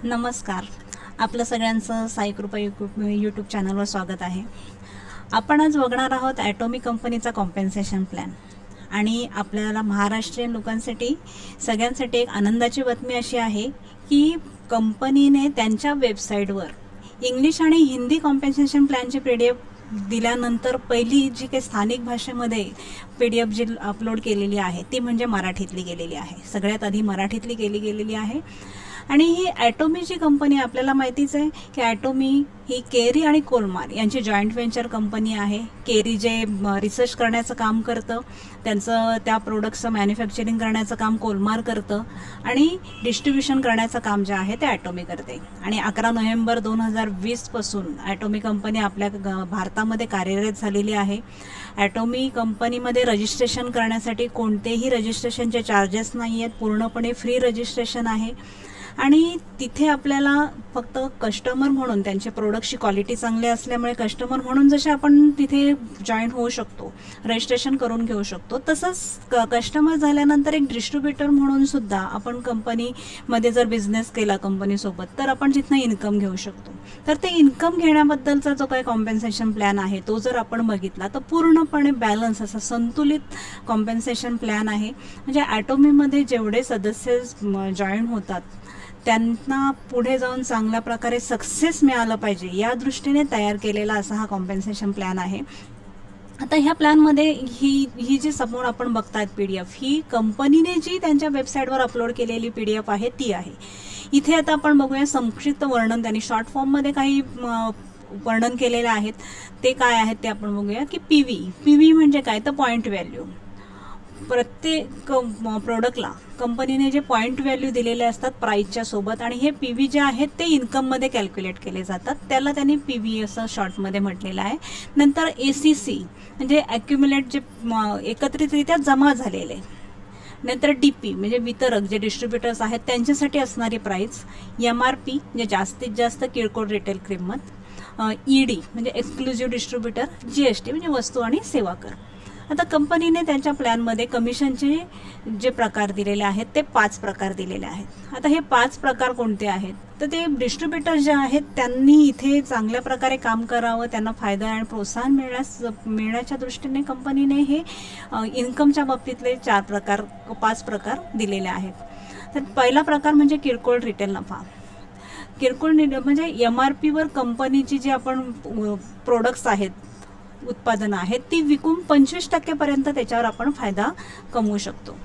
नमस्कार. आपलं सगळ्यांचं साई कृपा यूट्यूब चॅनलवर स्वागत आहे. आपण आज बघणार आहोत ॲटॉमिक कंपनीचा कॉम्पेन्सेशन प्लॅन. आणि आपल्याला महाराष्ट्रीयन लोकांसाठी सगळ्यांसाठी एक आनंदाची बातमी अशी आहे की कंपनीने त्यांच्या वेबसाईटवर इंग्लिश आणि हिंदी कॉम्पेन्सेशन प्लॅनची PDF दिल्यानंतर पहिली जी काही स्थानिक भाषेमध्ये PDF जी अपलोड केलेली आहे ती म्हणजे मराठीतली गेलेली आहे. सगळ्यात आधी मराठीतली गेलेली आहे. आणि ही ॲटोमीची कंपनी आपल्याला माहितीच आहे की ॲटोमी ही केरी आणि कोलमार यांची जॉईंट व्हेंचर कंपनी आहे. केरी जे रिसर्च करण्याचं काम करतं, त्यांचं त्या प्रोडक्टचं मॅन्युफॅक्चरिंग करण्याचं काम कोलमार करतं आणि डिस्ट्रीब्युशन करण्याचं काम जे आहे ते ॲटोमी करते. आणि 11 नोव्हेंबर 2020 पासून ॲटोमी कंपनी आपल्या भारतामध्ये कार्यरत झालेली आहे. ॲटोमी कंपनीमध्ये रजिस्ट्रेशन करण्यासाठी कोणतेही रजिस्ट्रेशनचे चार्जेस नाही आहेत, पूर्णपणे फ्री रजिस्ट्रेशन आहे. आणि तिथे आपल्याला फक्त कस्टमर म्हणून, त्यांचे प्रोडक्टची क्वालिटी चांगली असल्यामुळे कस्टमर म्हणून जसे आपण तिथे जॉईन होऊ शकतो, रजिस्ट्रेशन करून घेऊ शकतो, तसंच कस्टमर झाल्यानंतर एक डिस्ट्रीब्युटर म्हणून सुद्धा आपण कंपनीमध्ये जर बिझनेस केला कंपनीसोबत तर आपण तिथनं इन्कम घेऊ शकतो. तर ते इन्कम घेण्याबद्दलचा जो काही कॉम्पेन्सेशन प्लॅन आहे तो जर आपण बघितला तर पूर्णपणे बॅलन्स असा संतुलित कॉम्पेन्सेशन प्लॅन आहे. म्हणजे ॲटोमीमध्ये जेवढे सदस्य जॉईन होतात त्यांना पुढे जाऊन चांगल्या प्रकारे सक्सेस मिळालं पाहिजे या दृष्टीने तयार केलेला असा हा कॉम्पेन्सेशन प्लॅन आहे. आता ह्या प्लॅनमध्ये ही जी समोर आपण बघतायत PDF, ही कंपनीने जी त्यांच्या वेबसाईटवर अपलोड केलेली PDF आहे ती आहे. इथे आता आपण बघूया संक्षिप्त वर्णन, त्यांनी शॉर्ट फॉर्ममध्ये काही वर्णन केलेले आहेत. ते काय आहेत ते आपण बघूया. की PV म्हणजे काय तर पॉईंट व्हॅल्यू. प्रत्येक प्रोडक्टला कंपनीने जे पॉईंट व्हॅल्यू दिलेले असतात प्राईसच्या सोबत, आणि हे PV जे आहेत ते इन्कममध्ये कॅल्क्युलेट केले जातात. त्याला त्यांनी PV असं शॉर्टमध्ये म्हटलेलं आहे. नंतर ACC म्हणजे ॲक्युम्युलेट, जे एकत्रितरित्या जमा झालेले. नंतर DP म्हणजे वितरक, जे डिस्ट्रीब्युटर्स आहेत त्यांच्यासाठी असणारी प्राईस. MRP म्हणजे जास्तीत जास्त किरकोळ रिटेल किंमत. ED म्हणजे एक्सक्लुझिव्ह डिस्ट्रीब्युटर. GST म्हणजे वस्तू आणि सेवा कर. आता कंपनीने त्यांच्या प्लॅनमध्ये कमिशनचे जे प्रकार दिलेले आहेत ते 5 प्रकार दिलेले आहेत. आता हे 5 प्रकार कोणते आहेत तर ते डिस्ट्रीब्युटर जे आहेत त्यांनी इथे चांगल्या प्रकारे काम करावं, त्यांना फायदा आणि प्रोत्साहन मिळण्याच्या दृष्टीने कंपनीने हे इन्कमच्या बाबतीतले 5 प्रकार दिलेले आहेत. तर पहिला प्रकार म्हणजे किरकोळ रिटेल नफा. किरकोळ म्हणजे MRPवर कंपनीची जी आपण प्रोडक्ट्स आहेत, उत्पादनं आहेत ती विकून 25% त्याच्यावर आपण फायदा कमवू शकतो.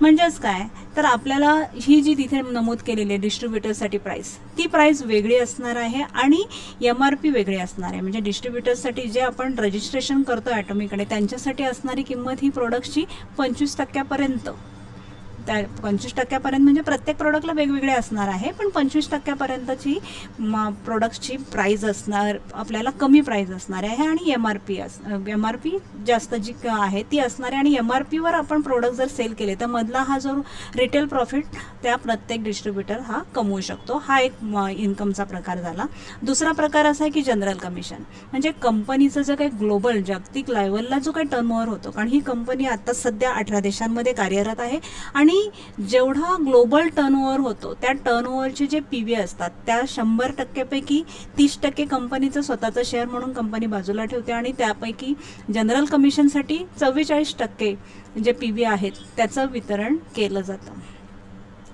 म्हणजेच काय तर आपल्याला ही जी तिथे नमूद केलेली डिस्ट्रीब्युटरसाठी प्राईस, ती प्राईस वेगळी असणार आहे आणि MRP वेगळी असणार आहे. म्हणजे डिस्ट्रीब्युटरसाठी जे आपण रजिस्ट्रेशन करतो ॲटोमीकडे त्यांच्यासाठी असणारी किंमत ही प्रोडक्टची 25% त्या 25% म्हणजे प्रत्येक प्रोडक्टला वेगवेगळे असणार आहे, पण 25%ची प्रोडक्टची प्राईज असणार, आपल्याला कमी प्राईज असणार आहे. आणि MRP जास्त जी आहे ती असणार आहे. आणि MRPवर आपण प्रोडक्ट जर सेल केले तर मधला हा जो रिटेल प्रॉफिट त्या प्रत्येक डिस्ट्रीब्युटर हा कमवू शकतो. हा एक इन्कमचा प्रकार झाला. दुसरा प्रकार असा आहे की जनरल कमिशन. म्हणजे कंपनीचं जे काही ग्लोबल, जागतिक लेवलला जो काही टर्नओव्हर होतो, कारण ही कंपनी आता सध्या 18 देशांमध्ये कार्यरत आहे आणि जेवढा ग्लोबल टर्नओव्हर होतो त्या टर्नओव्हरचे जे PV असतात त्या 100% पैकी 30% कंपनीचं स्वतःचं शेअर म्हणून कंपनी बाजूला ठेवते आणि त्यापैकी जनरल कमिशनसाठी 44% जे PV आहेत त्याचं वितरण केलं जातं.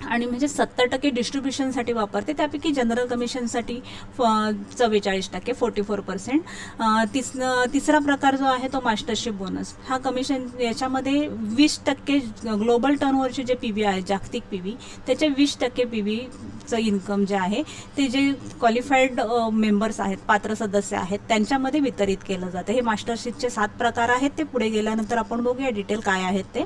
आणि म्हणजे 70% डिस्ट्रीब्युशनसाठी वापरते, त्यापैकी जनरल कमिशनसाठी 44%, 44%. तिसरा प्रकार जो आहे तो मास्टरशिप बोनस. हा कमिशन याच्यामध्ये 20% ग्लोबल टर्नओव्हरचे जे PV आहे, जागतिक PV, त्याचे 20% PVचं इन्कम जे आहे ते जे क्वालिफाईड मेंबर्स आहेत, पात्र सदस्य आहेत, त्यांच्यामध्ये वितरित केलं जातं. हे मास्टरशिपचे 7 प्रकार आहेत. ते पुढे गेल्यानंतर आपण बघूया डिटेल काय आहेत ते.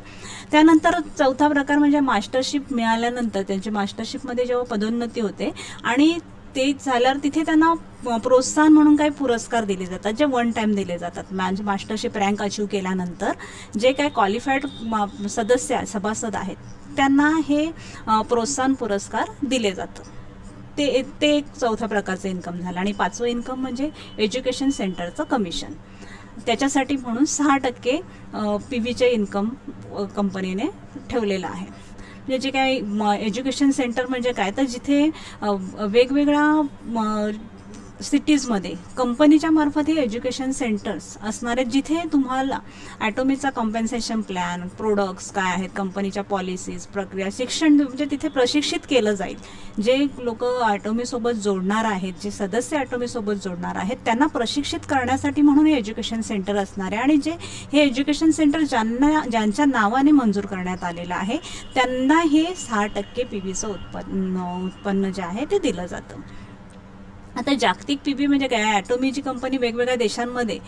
त्यानंतर चौथा प्रकार म्हणजे मास्टरशिप मिळाल्यानंतर त्यांची मास्टरशिपमध्ये जेव्हा पदोन्नती होते आणि ते झाल्यावर तिथे त्यांना प्रोत्साहन म्हणून काही पुरस्कार दिले जातात, जे 1 टाइम दिले जातात. म्हणजे मास्टरशिप रँक अचीव केल्यानंतर जे काही क्वालिफाईड सभासद आहेत त्यांना हे प्रोत्साहन पुरस्कार दिले जातं. ते एक चौथ्या प्रकारचं इन्कम झालं. आणि 5वं इन्कम म्हणजे एज्युकेशन सेंटरचं कमिशन. त्याच्यासाठी म्हणून 6% PVचे इन्कम कंपनीने ठेवलेलं आहे. म्हणजे जे काय एज्युकेशन सेंटर म्हणजे काय, तर जिथे वेगवेगळ्या सिटीजमध्ये कंपनीच्या मार्फत हे एज्युकेशन सेंटर्स असणार आहेत, जिथे तुम्हाला ॲटोमीचा कॉम्पेन्सेशन प्लॅन, प्रोडक्ट्स काय आहेत, कंपनीच्या पॉलिसीज, प्रक्रिया, शिक्षण म्हणजे तिथे प्रशिक्षित केलं जाईल. जे लोक ॲटोमीसोबत जोडणार आहेत, जे सदस्य ॲटोमीसोबत जोडणार आहेत, त्यांना प्रशिक्षित करण्यासाठी म्हणून हे एज्युकेशन सेंटर असणार आहे. आणि जे हे एज्युकेशन सेंटर ज्यांच्या नावाने मंजूर करण्यात आलेलं आहे त्यांना हे 6% PVचं उत्पन्न जे आहे ते दिलं जातं. आता जागतिक PV म्हणजे काय, ॲटोमीची कंपनी वेगवेगळ्या देशांमध्ये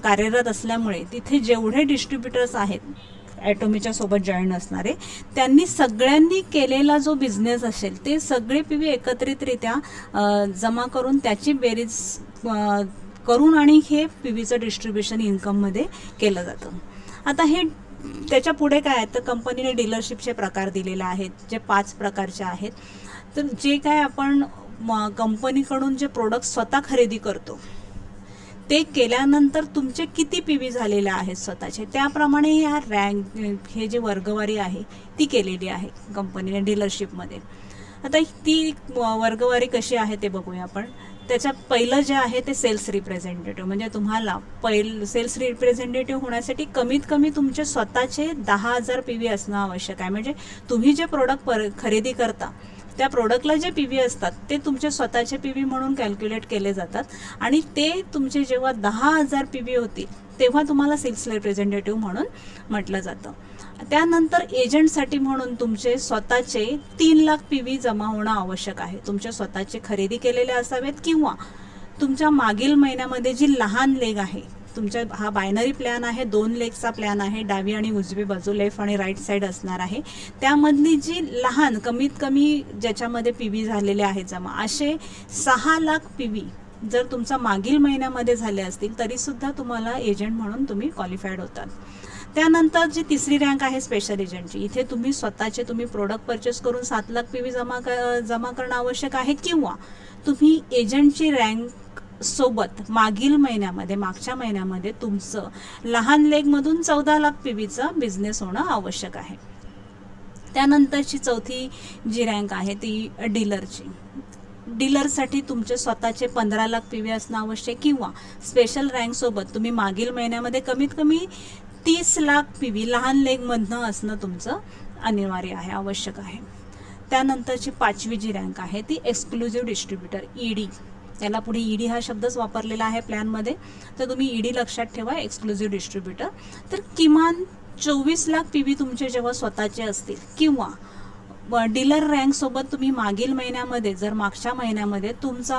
कार्यरत असल्यामुळे तिथे जेवढे डिस्ट्रीब्युटर्स आहेत ॲटोमीच्या सोबत जॉईन असणारे, त्यांनी सगळ्यांनी केलेला जो बिझनेस असेल ते सगळे PV एकत्रितरित्या जमा करून त्याची बेरीज करून आणि हे PVचं डिस्ट्रीब्युशन इन्कममध्ये केलं जातं. आता हे त्याच्या पुढे काय आहे, तर कंपनीने डीलरशिपचे प्रकार दिलेले आहेत, जे 5 प्रकारचे आहेत. तर जे काय आपण कंपनीकडून जे प्रोडक्ट स्वतः खरेदी करतो ते केल्यानंतर तुमचे किती PV झालेले आहेत स्वतःचे, त्याप्रमाणे ह्या रँक, हे जे वर्गवारी आहे ती केलेली आहे कंपनीने डीलरशिपमध्ये. आता ती वर्गवारी कशी आहे ते बघूया आपण. त्याच्या पहिलं जे आहे ते सेल्स रिप्रेझेंटेटिव्ह, म्हणजे तुम्हाला सेल्स रिप्रेझेंटेटिव्ह होण्यासाठी कमीत कमी तुमचे स्वतःचे 10,000 PV असणं आवश्यक आहे. म्हणजे तुम्ही जे प्रोडक्ट खरेदी करता त्या प्रोडक्टला जे PV असतात ते तुमचे स्वतःचे PV म्हणून कॅल्क्युलेट केले जातात. आणि ते तुमचे जेव्हा 10,000 PV होतील तेव्हा तुम्हाला सेल्स रिप्रेझेंटेटिव्ह म्हणून म्हटलं जातं. त्यानंतर एजंटसाठी म्हणून तुमचे स्वतःचे 3 लाख PV जमा होणं आवश्यक आहे. तुमचे स्वतःचे खरेदी केलेले असावेत किंवा तुमच्या मागील महिन्यामध्ये जी लहान लेग आहे, तुमच्या हा बायनरी प्लॅन आहे, 2 लेगचा प्लॅन आहे, डावी आणि उजवी बाजू, लेफ्ट आणि राईट साईड असणार आहे. त्यामधली जी लहान कमीत कमी ज्याच्यामध्ये PV झालेले आहेत जमा, असे 6 लाख PV जर तुमचा मागील महिन्यामध्ये झाले असतील तरीसुद्धा तुम्हाला एजंट म्हणून तुम्ही क्वालिफाईड होतात. त्यानंतर जी तिसरी रँक आहे स्पेशल एजंटची, इथे तुम्ही प्रोडक्ट परचेस करून 7 लाख PV जमा करणं आवश्यक आहे, किंवा तुम्ही एजंटची रँक सोबत मागच्या महिन्यामध्ये तुमचं लहान लेगमधून 14 लाख PVचं बिझनेस होणं आवश्यक आहे. त्यानंतरची चौथी जी रँक आहे ती डीलरची. डीलरसाठी तुमचे स्वतःचे 15 लाख PV असणं आवश्यक, किंवा स्पेशल रँक सोबत तुम्ही मागील महिन्यामध्ये कमीत कमी 30 लाख PV लहान लेगमधनं असणं तुमचं अनिवार्य आहे, आवश्यक आहे. त्यानंतरची 5वी जी रँक आहे ती एक्सक्लुझिव्ह डिस्ट्रीब्युटर, ED. त्याला पुढे ED हा शब्दच वापरलेला आहे प्लॅनमध्ये, तर तुम्ही ED लक्षात ठेवा, एक्सक्लुझिव्ह डिस्ट्रीब्युटर. तर किमान 24 लाख PV तुमचे जेव्हा स्वतःचे असतील, किंवा डीलर रँक सोबत तुम्ही मागच्या महिन्यामध्ये तुमचा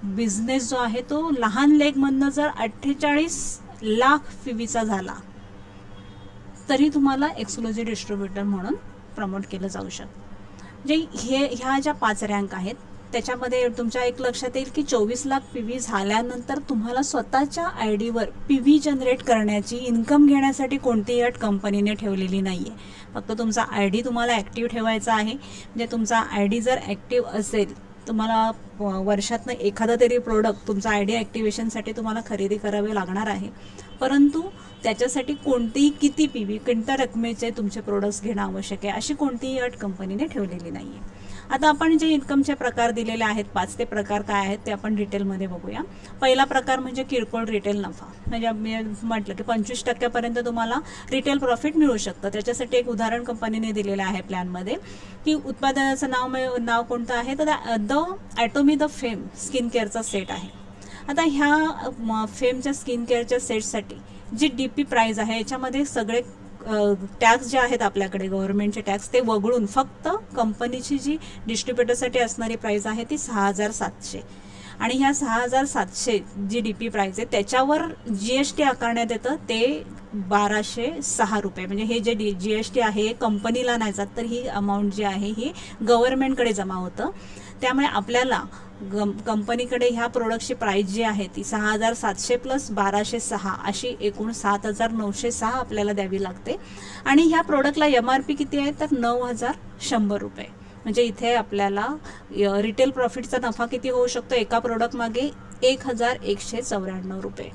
बिझनेस जो आहे तो लहान लेगमधनं जर 48 लाख PVचा झाला तरी तुम्हाला एक्सक्लुझिव्ह डिस्ट्रीब्युटर म्हणून प्रमोट केलं जाऊ शकतं. म्हणजे ह्या ज्या 5 रँक आहेत त्याच्यामध्ये तुमच्या एक लक्षात येईल की 24 लाख PV झाल्यानंतर तुम्हाला स्वतःच्या IDवर PV जनरेट करण्याची, इन्कम घेण्यासाठी कोणतीही अट कंपनीने ठेवलेली नाही आहे. फक्त तुमचा ID तुम्हाला ॲक्टिव्ह ठेवायचा आहे. म्हणजे तुमचा ID जर ॲक्टिव्ह असेल, तुम्हाला वर्षातनं एखादा तरी प्रोडक्ट तुमचा ID ॲक्टिव्हेशनसाठी तुम्हाला खरेदी करावे लागणार आहे, परंतु त्याच्यासाठी किती PV, कोणत्या रकमेचे तुमचे प्रोडक्ट्स घेणं आवश्यक आहे अशी कोणतीही अट कंपनीने ठेवलेली नाही आहे. आता आपण जे इन्कमचे प्रकार दिलेले आहेत 5 ते प्रकार काय आहेत ते आपण डिटेलमध्ये बघूया. पहिला प्रकार म्हणजे किरकोळ रिटेल नफा. म्हणजे मी म्हटलं की 25% तुम्हाला रिटेल प्रॉफिट मिळू शकतं. त्याच्यासाठी एक उदाहरण कंपनीने दिलेलं आहे प्लॅनमध्ये की उत्पादनाचं नाव कोणतं आहे, तर the Atomy the fame skin केअरचा सेट आहे. आता ह्या फेमच्या स्किन केअरच्या सेटसाठी जी DP प्राईज आहे याच्यामध्ये सगळे टॅक्स जे आहेत आपल्याकडे गव्हर्नमेंटचे टॅक्स ते वगळून फक्त कंपनीची जी डिस्ट्रीब्युटरसाठी असणारी प्राईस आहे ती 6,700. आणि ह्या 6,700 जी DP प्राईस आहे त्याच्यावर GST आकारण्यात येतं ते 1,206 रुपये. म्हणजे हे जे GST आहे कंपनीला नाही जात, तर ही अमाऊंट जी आहे ही गव्हर्नमेंटकडे जमा होतं. त्यामुळे आपल्याला कंपनीकडे ह्या प्रोडक्टची प्राईस जी आहे ती 6,700 प्लस 1,206 अशी एकूण 7,906 आपल्याला द्यावी लागते. आणि ह्या प्रोडक्टला MRP किती आहे, तर 9,100 रुपये. म्हणजे इथे आपल्याला रिटेल प्रॉफिटचा नफा किती होऊ शकतो एका प्रोडक्ट मागे, 1,194 रुपये.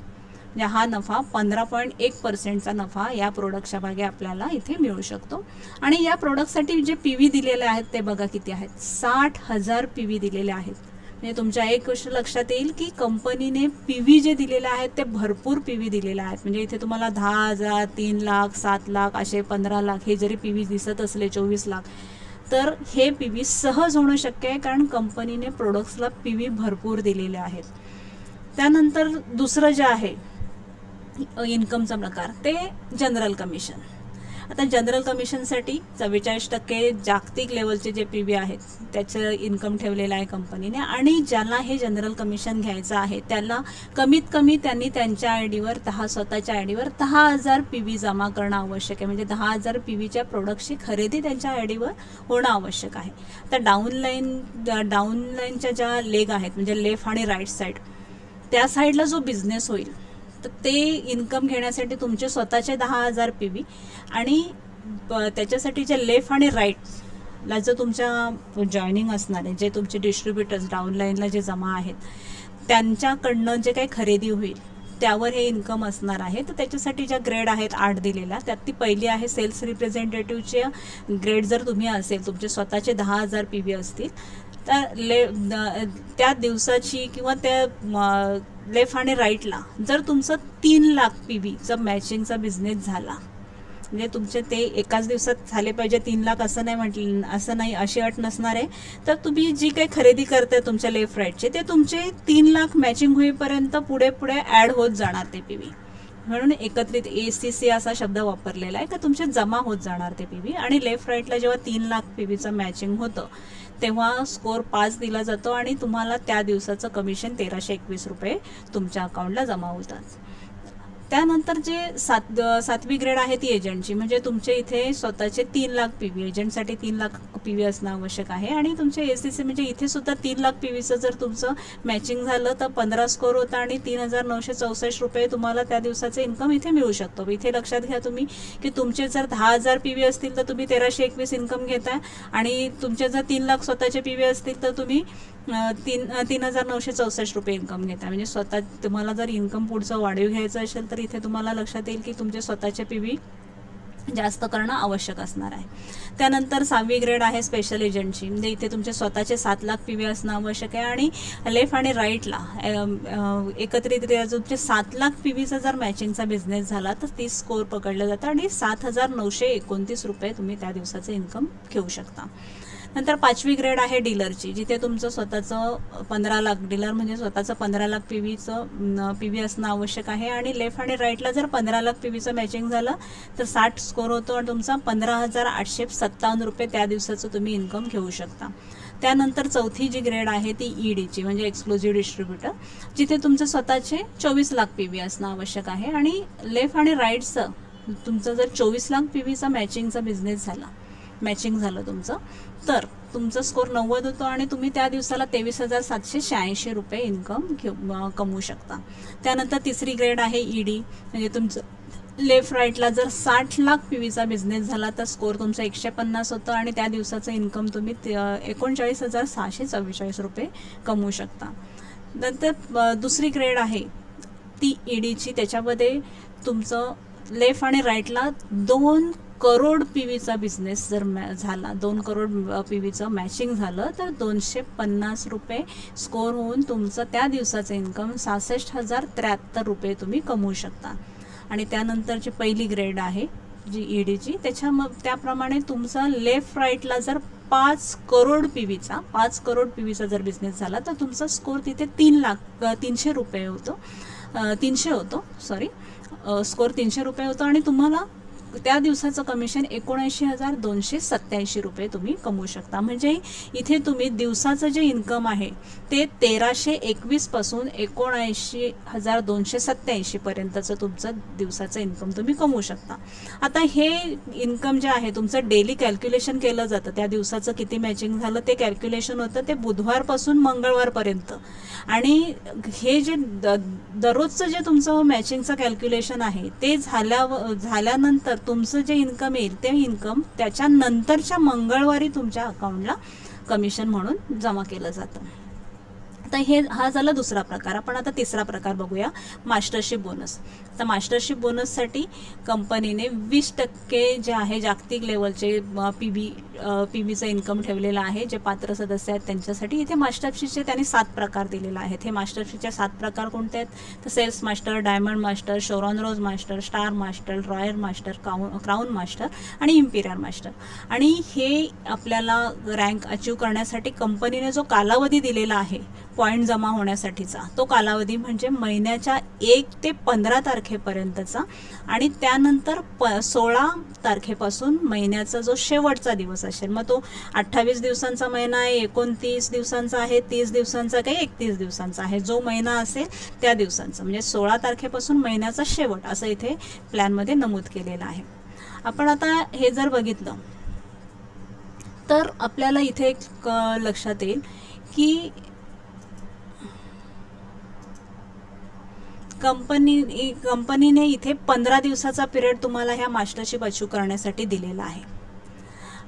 म्हणजे हा नफा 15.1% नफा या प्रोडक्टच्या मागे आपल्याला इथे मिळू शकतो. आणि या प्रोडक्टसाठी जे पी व्ही दिलेले आहेत ते बघा किती आहेत, 60,000 पी व्ही दिलेले आहेत. म्हणजे तुमच्या एक गोष्ट लक्षात येईल की कंपनीने पी व्ही जे दिलेले आहेत ते भरपूर पी व्ही दिलेले आहेत. म्हणजे इथे तुम्हाला 10,000, 3,00,000, 7,00,000 असे 15,00,000 हे जरी पी व्ही दिसत असले 24,00,000, तर हे पी व्ही सहज होणं शक्य आहे, कारण कंपनीने प्रोडक्ट्सला पी व्ही भरपूर दिलेले आहेत. त्यानंतर दुसरं जे आहे इन्कमचा प्रकार ते जनरल कमिशन. आता जनरल कमिशनसाठी 44% जागतिक लेवलचे जे पी व्ही आहेत त्याचं इन्कम ठेवलेलं आहे कंपनीने. आणि ज्याला हे जनरल कमिशन घ्यायचं आहे त्याला कमीत कमी त्यांनी त्यांच्या आय डीवर स्वतःच्या आय डीवर 10,000 पी व्ही जमा करणं आवश्यक आहे. म्हणजे 10,000 पी व्हीच्या प्रोडक्टची खरेदी त्यांच्या आय डीवर होणं आवश्यक आहे. तर डाऊनलाईनच्या ज्या लेग आहेत म्हणजे लेफ्ट आणि राईट साईड, त्या साईडला जो बिझनेस होईल तर ते इन्कम घेण्यासाठी तुमचे स्वतःचे 10,000 पी व्ही आणि त्याच्यासाठी जे लेफ्ट आणि राईटला जो तुमच्या जॉईनिंग असणार आहे, जे तुमचे डिस्ट्रीब्युटर्स डाऊनलाईनला जे जमा आहेत त्यांच्याकडनं जे काही खरेदी होईल त्यावर हे इन्कम असणार आहे. तर त्याच्यासाठी ज्या ग्रेड आहेत 8 दिलेल्या, त्यात ती पहिली आहे सेल्स रिप्रेझेंटेटिव्हचे ग्रेड. जर तुम्ही असेल तुमचे स्वतःचे 10,000 पी व्ही असतील तर त्या दिवसाची किंवा त्या लेफ्ट आणि राईटला जर तुमचं 3,00,000 पी व्हीचा मॅचिंगचा बिझनेस झाला, म्हणजे तुमचे ते एकाच दिवसात झाले पाहिजे 3,00,000 असं नाही, अशी अट नसणार आहे. तर तुम्ही जी काही खरेदी करताय तुमच्या लेफ्ट राईटचे ते तुमचे 3,00,000 मॅचिंग होईपर्यंत पुढे ॲड होत जाणार ते पी व्ही. म्हणून एकत्रित ACC असा शब्द वापरलेला आहे का तुमचे जमा होत जाणार ते पी व्ही. आणि लेफ्ट राईटला जेव्हा 3,00,000 पी व्हीचं मॅचिंग होतं तेव्हा स्कोर 5 दिला जातो आणि तुम्हाला त्या दिवसाचं कमिशन 1,321 रुपये तुमच्या अकाउंटला जमा होतात. त्यानंतर जे सातवी ग्रेड आहे ती एजंटची. म्हणजे तुमचे इथे स्वतःचे 3,00,000 पी व्ही, एजंटसाठी 3,00,000 पी व्ही असणं आवश्यक आहे. आणि तुमचे ACC म्हणजे इथे सुद्धा 3,00,000 पी व्हीचं जर तुमचं मॅचिंग झालं तर 15 स्कोर होतं आणि 3,964 रुपये तुम्हाला त्या दिवसाचे इन्कम इथे मिळू शकतो. इथे लक्षात घ्या तुम्ही की तुमचे जर 10,000 पी व्ही असतील तर तुम्ही 1,321 इन्कम घेताय आणि तुमचे जर 3,00,000 स्वतःचे पी व्ही असतील तर तुम्ही 3,964 रुपये इन्कम घेता. म्हणजे स्वतः तुम्हाला जर इन्कम पुढचं वाढीव घ्यायचं असेल तर इथे तुम्हाला लक्षात येईल की तुमचे स्वतःचे पी व्ही जास्त करणं आवश्यक असणार आहे. त्यानंतर 6वी ग्रेड आहे स्पेशल एजंटची. म्हणजे इथे तुमचे स्वतःचे 7,00,000 पी व्ही असणं आवश्यक आहे आणि लेफ्ट आणि राईटला एकत्रितरित्या तुमचे 7,00,000 पी व्हीचा जर मॅचिंगचा बिझनेस झाला तर 30 स्कोर पकडलं जातं आणि 7,929 रुपये तुम्ही त्या दिवसाचं इन्कम घेऊ शकता. नंतर 5वी ग्रेड आहे डीलरची, जिथे तुमचं स्वतःचं 15,00,000 डीलर म्हणजे स्वतःचं 15,00,000 पी व्ही असणं आवश्यक आहे. आणि लेफ्ट आणि राईटला जर 15,00,000 पी व्हीचं मॅचिंग झालं तर 60 स्कोर होतो आणि तुमचा 15,857 रुपये त्या दिवसाचं तुम्ही इन्कम घेऊ शकता. त्यानंतर 4थी जी ग्रेड आहे ती EDची म्हणजे एक्सक्लुझिव्ह डिस्ट्रीब्युटर, जिथे तुमचं स्वतःचे 24,00,000 पी व्ही असणं आवश्यक आहे. आणि लेफ्ट आणि राईटचं तुमचं जर 24,00,000 पी व्हीचा मॅचिंगचा बिझनेस मॅचिंग झालं तुमचं तर तुमचा स्कोर 90 होतो आणि तुम्ही त्या दिवसाला 23,786 रुपये इन्कम कमवू शकता. त्यानंतर 3री ग्रेड आहे ED, म्हणजे तुमचं लेफ्ट राईटला जर 60,00,000 पी व्हीचा बिझनेस झाला तर स्कोर तुमचा 150 होतं आणि त्या दिवसाचं इन्कम तुम्ही 39,644 रुपये कमवू शकता. नंतर 2री ग्रेड आहे ती EDची, त्याच्यामध्ये तुमचं लेफ्ट आणि राईटला 2 करोड पी व्हीचा बिझनेस जर झाला, 2 करोड पी व्हीचं मॅचिंग झालं तर 250 रुपये स्कोर होऊन तुमचं त्या दिवसाचं इन्कम 66,073 रुपये तुम्ही कमवू शकता. आणि त्यानंतरची पहिली ग्रेड आहे जी EDची, त्याप्रमाणे तुमचा लेफ्ट राईटला जर 5 करोड पी व्हीचा जर बिझनेस झाला तर तुमचा स्कोर तिथे 300 रुपये होतो, 300 होतो स्कोर 300 रुपये होतो आणि तुम्हाला त्या दिवसाचं कमिशन 79,287 रुपये तुम्ही कमवू शकता. म्हणजे इथे तुम्ही दिवसाचं जे इन्कम आहे ते 1,321 पासून 79,287 पर्यंतचं तुमचं दिवसाचं इन्कम तुम्ही कमवू शकता. आता हे इन्कम जे आहे तुमचं डेली कॅल्क्युलेशन केलं जातं, त्या दिवसाचं किती मॅचिंग झालं ते कॅल्क्युलेशन होतं ते बुधवारपासून मंगळवारपर्यंत. आणि हे जे दररोजचं जे तुमचं मॅचिंगचं कॅल्क्युलेशन आहे ते झाल्यानंतर तुमचं जे इन्कम येईल ते इन्कम त्याच्यानंतरच्या मंगळवारी तुमच्या अकाउंटला कमिशन म्हणून जमा केलं जातं. तर हा झाला दुसरा प्रकार. आपण आता तिसरा प्रकार बघूया, मास्टरशिप बोनस. तर मास्टरशिप बोनससाठी कंपनीने 20% जे आहे जागतिक लेवलचे पी बीचं इन्कम ठेवलेलं आहे. जे पात्र सदस्य आहेत त्यांच्यासाठी इथे मास्टरशिपचे त्यांनी 7 प्रकार दिलेले आहेत. हे मास्टरशिपचे 7 प्रकार कोणते आहेत? तर sales master, diamond master, Sharon rose master, star master, royal master, crown master आणि इम्पिरियल मास्टर. आणि हे आपल्याला रँक अचीव करण्यासाठी कंपनीने जो कालावधी दिलेला आहे पॉईंट जमा होण्यासाठीचा, तो कालावधी म्हणजे महिन्याच्या 1 ते 15 तारखेपर्यंतचा, आणि त्यानंतर 16 तारखेपासून महिन्याचा जो शेवटचा दिवस असेल, मग तो 28 दिवसांचा महिना आहे, 29 दिवसांचा आहे, 30 दिवसांचा काही 31 दिवसांचा आहे, जो महिना असेल त्या दिवसांचा, म्हणजे 16 तारखेपासून महिन्याचा शेवट असं इथे प्लॅनमध्ये नमूद केलेलं आहे. आपण आता हे जर बघितलं तर आपल्याला इथे एक लक्षात येईल की कंपनीने इथे 15 दिवसाचा पिरियड तुम्हाला ह्या मास्टरशिप अचीव करण्यासाठी दिलेला आहे.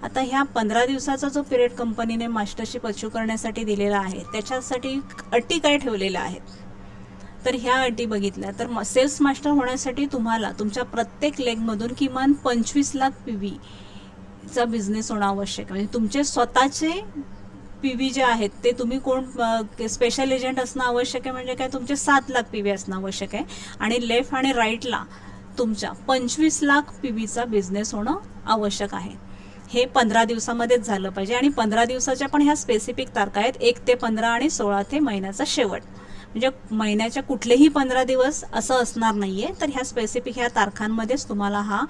आता ह्या 15 दिवसाचा जो पिरियड कंपनीने मास्टरशिप अचीव करण्यासाठी दिलेला आहे त्याच्यासाठी अटी काय ठेवलेल्या आहेत, तर ह्या अटी बघितल्या तर सेल्स मास्टर होण्यासाठी तुम्हाला तुमच्या प्रत्येक लेगमधून किमान 25 लाख PV चा बिझनेस होणं आवश्यक आहे. म्हणजे तुमचे स्वतःचे PV जे आहेत ते तुम्ही कोण स्पेशल एजंट असणं आवश्यक आहे, म्हणजे काय तुमचे 7 लाख PV असणं आवश्यक आहे, आणि लेफ्ट आणि राईटला तुमच्या 25 लाख PVचा बिझनेस होणं आवश्यक आहे. हे 15 दिवसामध्येच झालं पाहिजे, आणि 15 दिवसाच्या पण ह्या स्पेसिफिक तारखा आहेत, 1 ते 15 आणि 16 ते महिन्याचा शेवट. म्हणजे महिन्याच्या कुठलेही 15 दिवस असं असणार नाहीये. तर ह्या स्पेसिफिक ह्या तारखांमध्येच तुम्हाला हा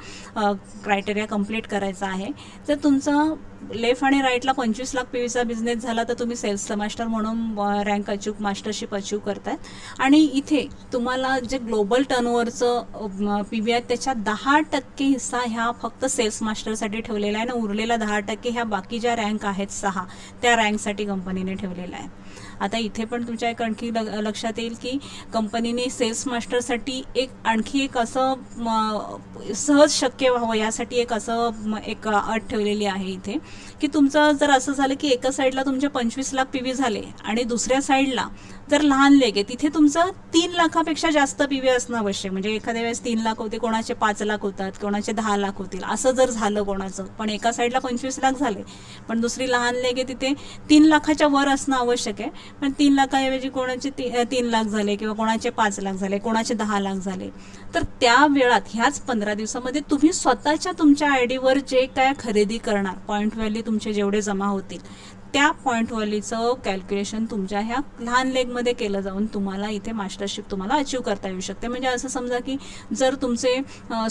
क्रायटेरिया कंप्लीट करायचा आहे. जर तुमचं लेफ्ट आणि राईटला 25 लाख PVचा बिझनेस झाला तर तुम्ही सेल्स मास्टर म्हणून रँक अचीव मास्टरशिप अचीव करतायत. आणि इथे तुम्हाला जे ग्लोबल टर्नओव्हरचं PV आहे त्याच्या 10% हिस्सा ह्या फक्त सेल्स मास्टरसाठी ठेवलेला आहे, आणि उरलेला 10% ह्या बाकी ज्या रँक आहेत 6 त्या रँकसाठी कंपनीने ठेवलेला आहे. आता इथे पण तुमच्या एक आणखी लक्षात येईल की कंपनीने सेल्स मास्टरसाठी आणखी एक असं सहज शक्य व्हावं यासाठी एक अट ठेवलेली आहे इथे, की तुमचं जर असं झालं की एका साईडला तुमचे 25 लाख PV झाले आणि दुसऱ्या साईडला जर लहान लेग आहे तिथे तुमचं 3 लाखापेक्षा जास्त PV असणं आवश्यक. म्हणजे एखाद्या वेळेस 3 लाख होते, कोणाचे 5 लाख होतात, कोणाचे 10 लाख होतील, असं जर झालं कोणाचं, पण एका साईडला 25 लाख झाले पण दुसरी लहान लेग आहे तिथे 3 लाखाच्या वर असणं आवश्यक आहे. पण 3 लाखाऐवजी कोणाचे 3 लाख झाले, किंवा कोणाचे 5 लाख झाले, कोणाचे 10 लाख झाले, तर त्या वेळात ह्याच 15 दिवसामध्ये तुम्ही स्वतःच्या तुमच्या ID वर जे काय खरेदी करणार, पॉईंट व्हॅल्यू तुमचे जेवढे जमा होतील त्या पॉईंट व्हॅल्यूचं कॅल्क्युलेशन तुमच्या ह्या लहान लेगमध्ये केलं जाऊन तुम्हाला इथे मास्टरशिप तुम्हाला अचीव करता येऊ शकते. म्हणजे असं समजा की जर तुमचे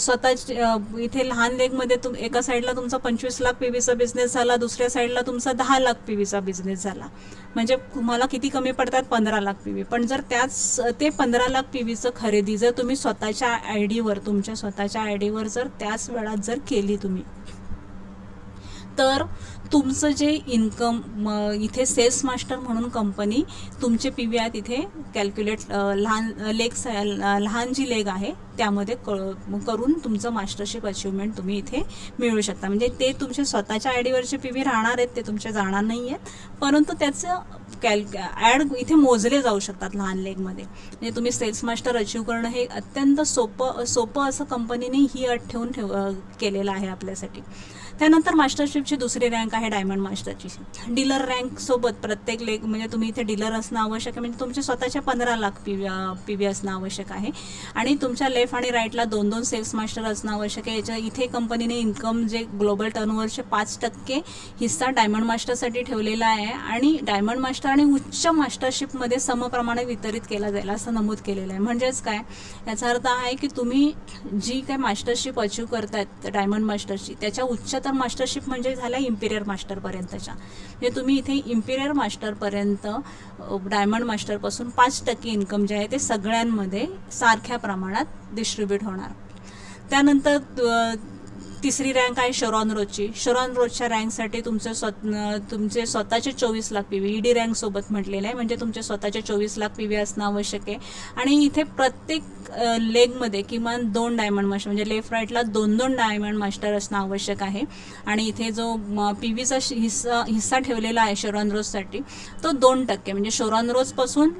स्वतःचे इथे लहान लेगमध्ये एका साईडला तुमचा 25 लाख PVचा बिझनेस झाला, दुसऱ्या साईडला तुमचा 10 लाख PVचा बिझनेस झाला, म्हणजे तुम्हाला किती कमी पडतात? 15 लाख PV. पण जर ते 15 लाख PVचं खरेदी जर तुम्ही स्वतःच्या ID वर, तुमच्या स्वतःच्या ID वर जर त्याच वेळात जर केली तुम्ही, तर तुमचं जे इन्कम इथे सेल्स मास्टर म्हणून कंपनी तुमचे PV आहेत इथे कॅल्क्युलेट लहान जी लेग आहे त्यामध्ये करून तुमचं मास्टरशिप अचिव्हमेंट तुम्ही इथे मिळवू शकता. म्हणजे ते तुमचे स्वतःच्या ID वरचे PV राहणार आहेत, ते तुमचे जाणार नाही आहेत, परंतु त्याचं ॲड इथे मोजले जाऊ शकतात लहान लेगमध्ये. म्हणजे तुम्ही सेल्स मास्टर अचीव करणं हे अत्यंत सोपं असं कंपनीने ही अट ठेवून केलेलं आहे आपल्यासाठी. त्यानंतर मास्टरशिपची दुसरी रँक आहे डायमंड मास्टरची. डीलर रँक सोबत प्रत्येक लेग म्हणजे तुम्ही इथे डीलर असणं आवश्यक आहे, म्हणजे तुमचे स्वतःचे 15 लाख PV असणं आवश्यक आहे, आणि तुमच्या लेफ्ट आणि राईटला 2-2 सेल्स मास्टर असणं आवश्यक आहे. इथे कंपनीने इन्कम जे ग्लोबल टर्नओव्हरचे 5% हिस्सा डायमंड मास्टरसाठी ठेवलेला आहे, आणि डायमंड मास्टर आणि उच्च मास्टरशिपमध्ये समप्रमाणे वितरित केला जाईल असं नमूद केलेलं आहे. म्हणजेच काय, याचा अर्थ आहे की तुम्ही जी काय मास्टरशिप अचीव करतायत डायमंड मास्टरची त्याच्या उच्चतर मास्टरशिप म्हणजे झाल्या इम्पिरियर मास्टरपर्यंतच्या, म्हणजे तुम्ही इथे इम्पिरियर मास्टरपर्यंत डायमंड मास्टरपासून 5% इन्कम जे आहे ते सगळ्यांमध्ये सारख्या प्रमाणात डिस्ट्रीब्यूट होणार. त्यानंतर तिसरी रँक आहे शरॉन रोजची. शरॉन रोजच्या रँकसाठी तुमचे स्वतःचे 24 लाख PV ED रँक सोबत म्हटलेलं आहे, म्हणजे तुमचे स्वतःचे 24 लाख PV असणं आवश्यक आहे. आणि इथे प्रत्येक लेगमध्ये किमान 2 डायमंड मास्टर, म्हणजे लेफ्ट राईटला 2-2 डायमंड मास्टर असणं आवश्यक आहे. आणि इथे जो PVचा हिस्सा ठेवलेला आहे शरॉन रोजसाठी तो 2%, म्हणजे शरॉन रोजपासून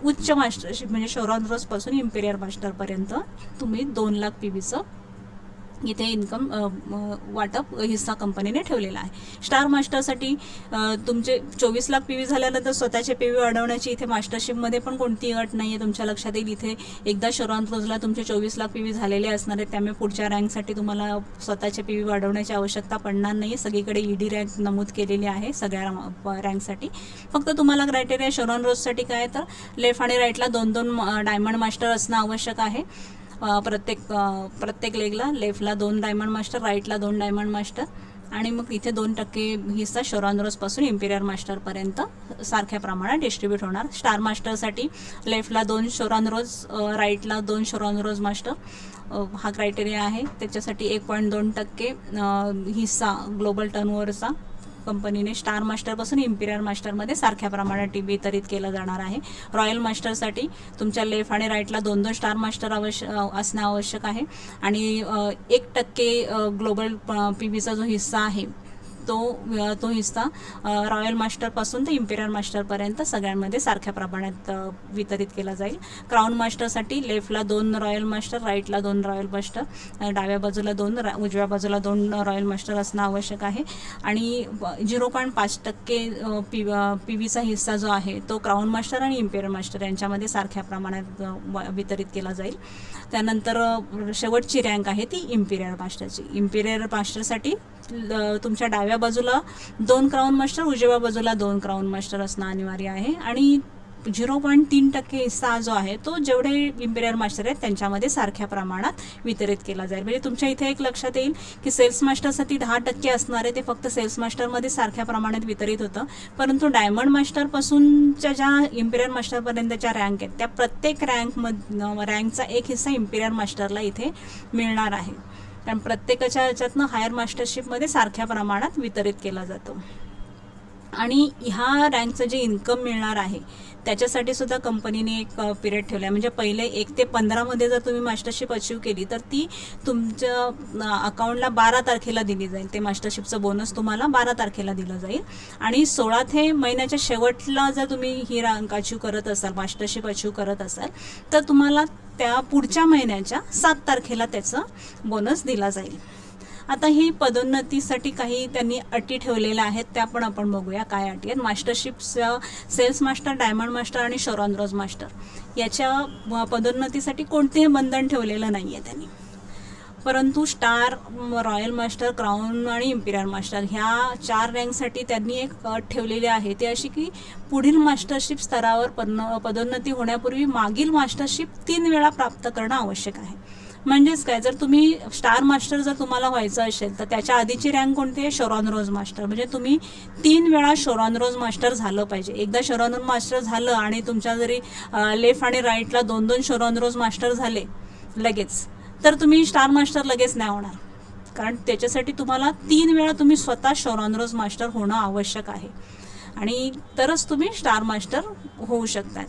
उच्च मास्टरशिप म्हणजे शरॉन रोजपासून इम्पेरियर मास्टरपर्यंत तुम्ही 2 लाख PVचं इथे इन्कम वाटप हिस्सा कंपनीने ठेवलेला आहे. स्टार मास्टरसाठी तुमचे 24 लाख PV झाल्यानंतर स्वतःचे PV वाढवण्याची इथे मास्टरशिपमध्ये पण कोणती अट नाही आहे. तुमच्या लक्षात येईल इथे एकदा शरॉन रोजला तुमचे 24 लाख PV झालेले असणार आहेत, त्यामुळे पुढच्या रँकसाठी तुम्हाला स्वतःचे PV वाढवण्याची आवश्यकता पडणार नाही. सगळीकडे ED रँक नमूद केलेली आहे सगळ्या रँकसाठी. फक्त तुम्हाला क्रायटेरिया शरॉन रोजसाठी काय तर लेफ्ट आणि राईटला 2-2 डायमंड मास्टर असणं आवश्यक आहे. प्रत्येक लेगला लेफ्टला 2 डायमंड मास्टर, राईटला 2 डायमंड मास्टर. आणि मग इथे 2% हिस्सा शरॉन रोजपासून इम्पेरियर मास्टरपर्यंत सारख्या प्रमाणात डिस्ट्रीब्यूट होणार. स्टार मास्टरसाठी लेफ्टला 2 शरॉन रोज, राईटला 2 शरॉन रोज मास्टर हा क्रायटेरिया आहे. त्याच्यासाठी 1.2% हिस्सा ग्लोबल टर्नओव्हरचा कंपनीने स्टार मास्टरपासून इम्पेरियर मास्टरमध्ये सारख्या प्रमाणात वितरित केलं जाणार आहे. रॉयल मास्टरसाठी तुमच्या लेफ्ट आणि राईटला 2-2 स्टार मास्टर असणं आवश्यक आहे. आणि 1% ग्लोबल PVचा जो हिस्सा आहे तो हिस्सा रॉयल मास्टरपासून ते इम्पेरियर मास्टरपर्यंत सगळ्यांमध्ये सारख्या प्रमाणात वितरित केला जाईल. क्राऊन मास्टरसाठी लेफ्टला 2 रॉयल मास्टर, राईटला 2 रॉयल मास्टर, डाव्या बाजूला 2, उजव्या बाजूला 2 रॉयल मास्टर असणं आवश्यक आहे. आणि 0.5% PVचा हिस्सा जो आहे तो क्राऊन मास्टर आणि इम्पेरियर मास्टर यांच्यामध्ये सारख्या प्रमाणात वितरित केला जाईल. त्यानंतर शेवटची रँक आहे ती इम्पेरियर मास्टरची. इम्पेरियर मास्टरसाठी तुमच्या डाव्या बाजूला 2 क्राऊन मास्टर, उजव्या बाजूला 2 क्राऊन मास्टर असणं अनिवार्य आहे. आणि 0.3% हिस्सा जो आहे तो जेवढे इम्पेरियर मास्टर आहेत त्यांच्यामध्ये सारख्या प्रमाणात वितरित केला जाईल. म्हणजे तुमच्या इथे एक लक्षात येईल की सेल्स मास्टरसाठी 10% असणार आहे, ते फक्त सेल्स मास्टरमध्ये सारख्या प्रमाणात वितरित होतं. परंतु डायमंड मास्टरपासूनच्या ज्या इम्पेरियर मास्टरपर्यंतच्या रँक आहेत त्या प्रत्येक रँकचा एक हिस्सा इम्पेरियर मास्टरला इथे मिळणार आहे. कारण प्रत्येकाच्या ह्याच्यातनं हायर मास्टरशिपमध्ये सारख्या प्रमाणात वितरित केला जातो. आणि ह्या रँकचं जे इन्कम मिळणार आहे त्याच्यासाठी सुद्धा कंपनीने एक पिरियड ठेवला आहे. म्हणजे पहिले 1 ते 15 जर तुम्ही मास्टरशिप अचीव केली तर ती तुमच्या अकाउंटला 12 तारखेला दिली जाईल. ते मास्टरशिपचं बोनस तुम्हाला 12 तारखेला दिलं जाईल. आणि 16 ते महिन्याच्या शेवटला जर तुम्ही ही रँक अचीव करत असाल, मास्टरशिप अचीव करत असाल, तर तुम्हाला त्या पुढच्या महिन्याच्या 7 तारखेला त्याचं बोनस दिला जाईल. आता ही पदोन्नतीसाठी काही त्यांनी अटी ठेवलेल्या आहेत, त्या पण आपण बघूया काय अटी आहेत. मास्टरशिपचं सेल्स मास्टर, डायमंड मास्टर आणि शरॉन रोज मास्टर याच्या पदोन्नतीसाठी कोणतेही बंधन ठेवलेलं नाही आहे त्यांनी. परंतु स्टार, रॉयल मास्टर, क्राऊन आणि इम्पेरियर मास्टर ह्या 4 रँकसाठी त्यांनी एक अट ठेवलेली आहे. ते अशी की पुढील मास्टरशिप स्तरावर पदोन्नती होण्यापूर्वी मागील मास्टरशिप 3 वेळा प्राप्त करणं आवश्यक आहे. म्हणजेच काय, जर तुम्ही स्टार मास्टर जर तुम्हाला व्हायचं असेल तर त्याच्या आधीची रँक कोणती आहे, शरॉन रोज मास्टर. म्हणजे तुम्ही 3 वेळा शरॉन रोज मास्टर झालं पाहिजे. एकदा शरॉन रोज मास्टर झालं आणि तुमच्या जरी लेफ्ट आणि राईटला 2-2 शरॉन रोज मास्टर झाले लगेच, तर तुम्ही स्टार मास्टर लगेच नाही होणार. कारण त्याच्यासाठी तुम्हाला 3 वेळा तुम्ही स्वतः शरॉन रोज मास्टर होणं आवश्यक आहे आणि तरच तुम्ही स्टार मास्टर होऊ शकतात.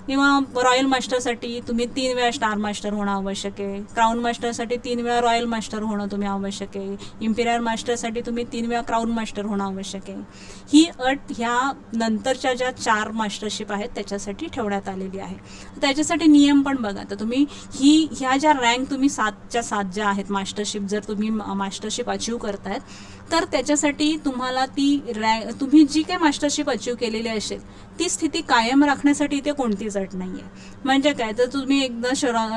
किंवा रॉयल मास्टरसाठी तुम्ही 3 वेळा स्टार मास्टर होणं आवश्यक आहे. क्राऊन मास्टरसाठी 3 वेळा रॉयल मास्टर होणं तुम्ही आवश्यक आहे. इम्पेरियर मास्टरसाठी तुम्ही 3 वेळा क्राऊन मास्टर होणं आवश्यक आहे. ही अट ह्या नंतरच्या ज्या 4 मास्टरशिप आहेत त्याच्यासाठी ठेवण्यात आलेली आहे. त्याच्यासाठी नियम पण बघा. तर तुम्ही ह्या ज्या रँक तुम्ही 7च्या 7 ज्या आहेत मास्टरशिप, जर तुम्ही मास्टरशिप अचीव करतायत तर त्याच्यासाठी तुम्हाला तुम्ही जी काही मास्टरशिप अचीव केलेली असेल ती स्थिती कायम राखण्यासाठी इथे कोणतीच अट नाही आहे. म्हणजे काय, तर तुम्ही एकदा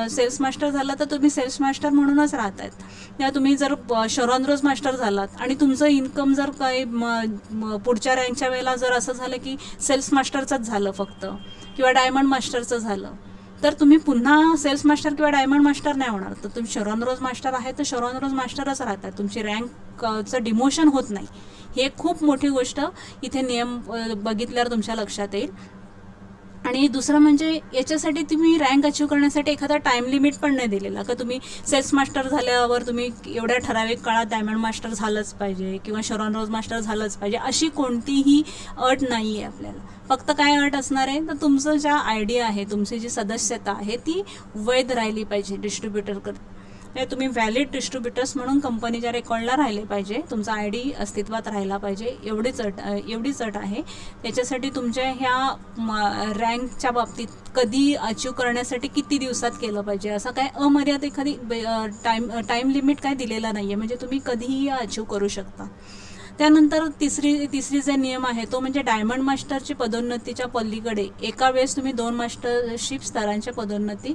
सेल्स मास्टर झाला तर तुम्ही सेल्स मास्टर म्हणूनच राहतायत. या तुम्ही जर शरॉन रोज मास्टर झालात आणि तुमचं इन्कम जर काही पुढच्या रँकच्या वेळेला जर असं झालं की सेल्स मास्टरचंच झालं फक्त किंवा डायमंड मास्टरचं झालं, तर तुम्ही पुन्हा सेल्स मास्टर किंवा डायमंड मास्टर नाही होणार. तर तुम्ही शरॉन रोज मास्टर आहे तर शरॉन रोज मास्टरच राहतात, तुमची रँकचं डिमोशन होत नाही. ही एक खूप मोठी गोष्ट इथे नियम बघितल्यावर तुमच्या लक्षात येईल. आणि दुसरं म्हणजे याच्यासाठी तुम्ही रँक अचीव करण्यासाठी एखादा टाइम लिमिट पण नाही दिलेला का तुम्ही सेल्स मास्टर झाल्यावर तुम्ही एवढ्या ठराविक काळात डायमंड मास्टर झालंच पाहिजे किंवा शरॉन रोज मास्टर झालंच पाहिजे, अशी कोणतीही अट नाही आहे आपल्याला. फक्त काय अट असणार आहे तर तुमचं ज्या आयडिया आहे, तुमची जी सदस्यता आहे ती वैध राहिली पाहिजे डिस्ट्रीब्युटर तुम्ही व्हॅलिड डिस्ट्रीब्युटर्स म्हणून कंपनीच्या रेकॉर्डला राहिले पाहिजे, तुमचा ID अस्तित्वात राहिला पाहिजे, एवढीच अट आहे. त्याच्यासाठी तुमच्या ह्या रँकच्या बाबतीत कधी अचीव करण्यासाठी किती दिवसात केलं पाहिजे असं काय अमर्याद एखादी टाईम लिमिट काय दिलेला नाही आहे, म्हणजे तुम्ही कधीही अचीव करू शकता. त्यानंतर तिसरी जे नियम आहे तो म्हणजे डायमंड मास्टरची पदोन्नतीच्या पलीकडे एका वेळेस तुम्ही 2 मास्टरशिप स्तरांच्या पदोन्नती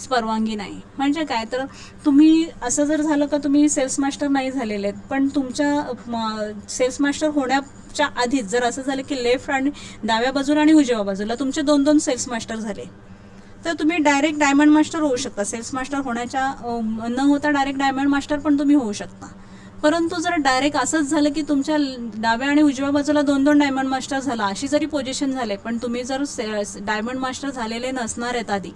परवानगी नाही. म्हणजे काय तर तुम्ही असं जर झालं का तुम्ही सेल्स मास्टर नाही झालेले आहेत पण तुमच्या सेल्स मास्टर होण्याच्या आधीच जर असं झालं की लेफ्ट आणि डाव्या बाजूला आणि उजव्या बाजूला तुमचे 2 सेल्स मास्टर झाले तर तुम्ही डायरेक्ट डायमंड मास्टर होऊ शकता. सेल्स मास्टर होण्याच्या न होता डायरेक्ट डायमंड मास्टर पण तुम्ही होऊ शकता. परंतु जर डायरेक्ट असंच झालं की तुमच्या डाव्या आणि उजव्या बाजूला 2 डायमंड मास्टर झाला, अशी जरी पोझिशन झाले पण तुम्ही जर डायमंड मास्टर झालेले नसणार आहेत आधी,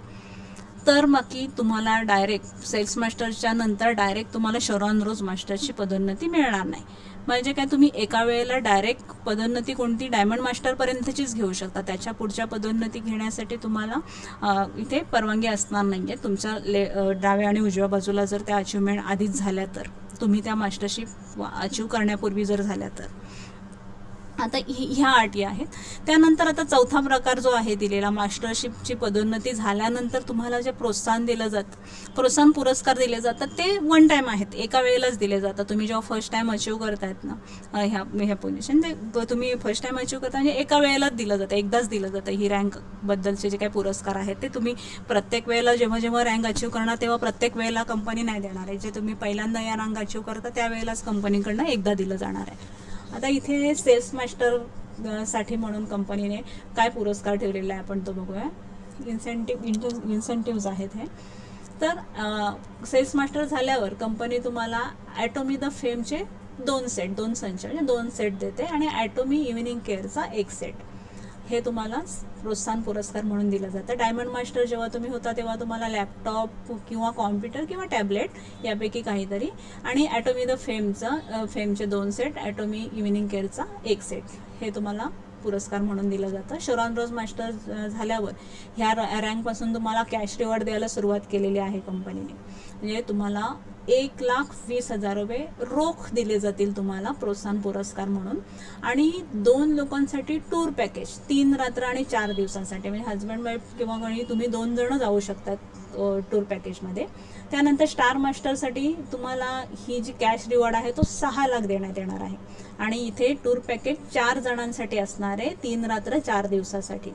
तर मग की तुम्हाला डायरेक्ट सेल्स मास्टरच्या नंतर डायरेक्ट तुम्हाला शरॉन रोज मास्टरची पदोन्नती मिळणार नाही. म्हणजे काय तुम्ही एका वेळेला डायरेक्ट पदोन्नती कोणती डायमंड मास्टरपर्यंतचीच घेऊ शकता, त्याच्या पुढच्या पदोन्नती घेण्यासाठी तुम्हाला इथे परवानगी असणार नाही आहे. तुमच्या डाव्या आणि उजव्या बाजूला जर त्या अचिव्हमेंट आधीच झाल्या तर, तुम्ही त्या मास्टरशिप अचीव करण्यापूर्वी जर झाल्या तर. आता ह्या अटी आहेत. त्यानंतर आता चौथा प्रकार जो आहे दिलेला, मास्टरशिपची पदोन्नती झाल्यानंतर तुम्हाला जे प्रोत्साहन दिलं जातं, प्रोत्साहन पुरस्कार दिले जातात ते वन टाईम आहेत, एका वेळेलाच दिले जातात. तुम्ही जेव्हा फर्स्ट टाईम अचीव करतायत ना ह्या पोझिशन, ते तुम्ही फर्स्ट टाईम अचीव करता म्हणजे एका वेळेलाच दिलं जातं, एकदाच दिलं जातं. ही रँक बद्दलचे जे काही पुरस्कार आहेत ते तुम्ही प्रत्येक वेळेला जेव्हा रँक अचीव करणार तेव्हा प्रत्येक वेळेला कंपनी नाही देणार आहे. जे तुम्ही पहिल्यांदा या रँक अचीव करता त्यावेळेलाच कंपनीकडनं एकदा दिलं जाणार आहे. आता इथे सेल्स मास्टर साठी म्हणून कंपनीने काय पुरस्कार ठेवलेला आहे आपण तो बघूया. इन्सेंटिव्ज आहेत हे. तर सेल्स मास्टर झाल्यावर कंपनी तुम्हाला ॲटोमी द फेमचे 2 संच म्हणजे 2 सेट देते आणि ॲटोमी इव्हिनिंग केअरचा 1 सेट, हे तुम्हाला प्रोत्साहन पुरस्कार म्हणून दिलं जातं. डायमंड मास्टर जेव्हा तुम्ही होता तेव्हा तुम्हाला लॅपटॉप किंवा कॉम्प्युटर किंवा टॅबलेट यापैकी काहीतरी, आणि ॲटोमी द फेमचे 2 सेट, ॲटोमी इव्हिनिंग केअरचा 1 सेट, हे तुम्हाला पुरस्कार म्हणून दिलं जातं. शरॉन रोज मास्टर झाल्यावर ह्या रँकपासून तुम्हाला कॅश रिवॉर्ड द्यायला सुरुवात केलेली आहे कंपनीने. म्हणजे तुम्हाला 1,20,000 रुपये रोख दिले जातील तुम्हाला प्रोत्साहन पुरस्कार म्हणून. आणि 2 लोकांसाठी टूर पॅकेज 3 रात्र आणि 4 दिवसांसाठी, म्हणजे हजबंड वाईफ किंवा कोणी तुम्ही 2 जण जाऊ शकतात टूर पॅकेजमध्ये. त्यानंतर स्टार मास्टरसाठी तुम्हाला ही जी कॅश रिवॉर्ड आहे तो 6 लाख देण्यात येणार आहे. आणि इथे टूर पॅकेज 4 जणांसाठी असणार आहे 3 रात्र 4 दिवसासाठी.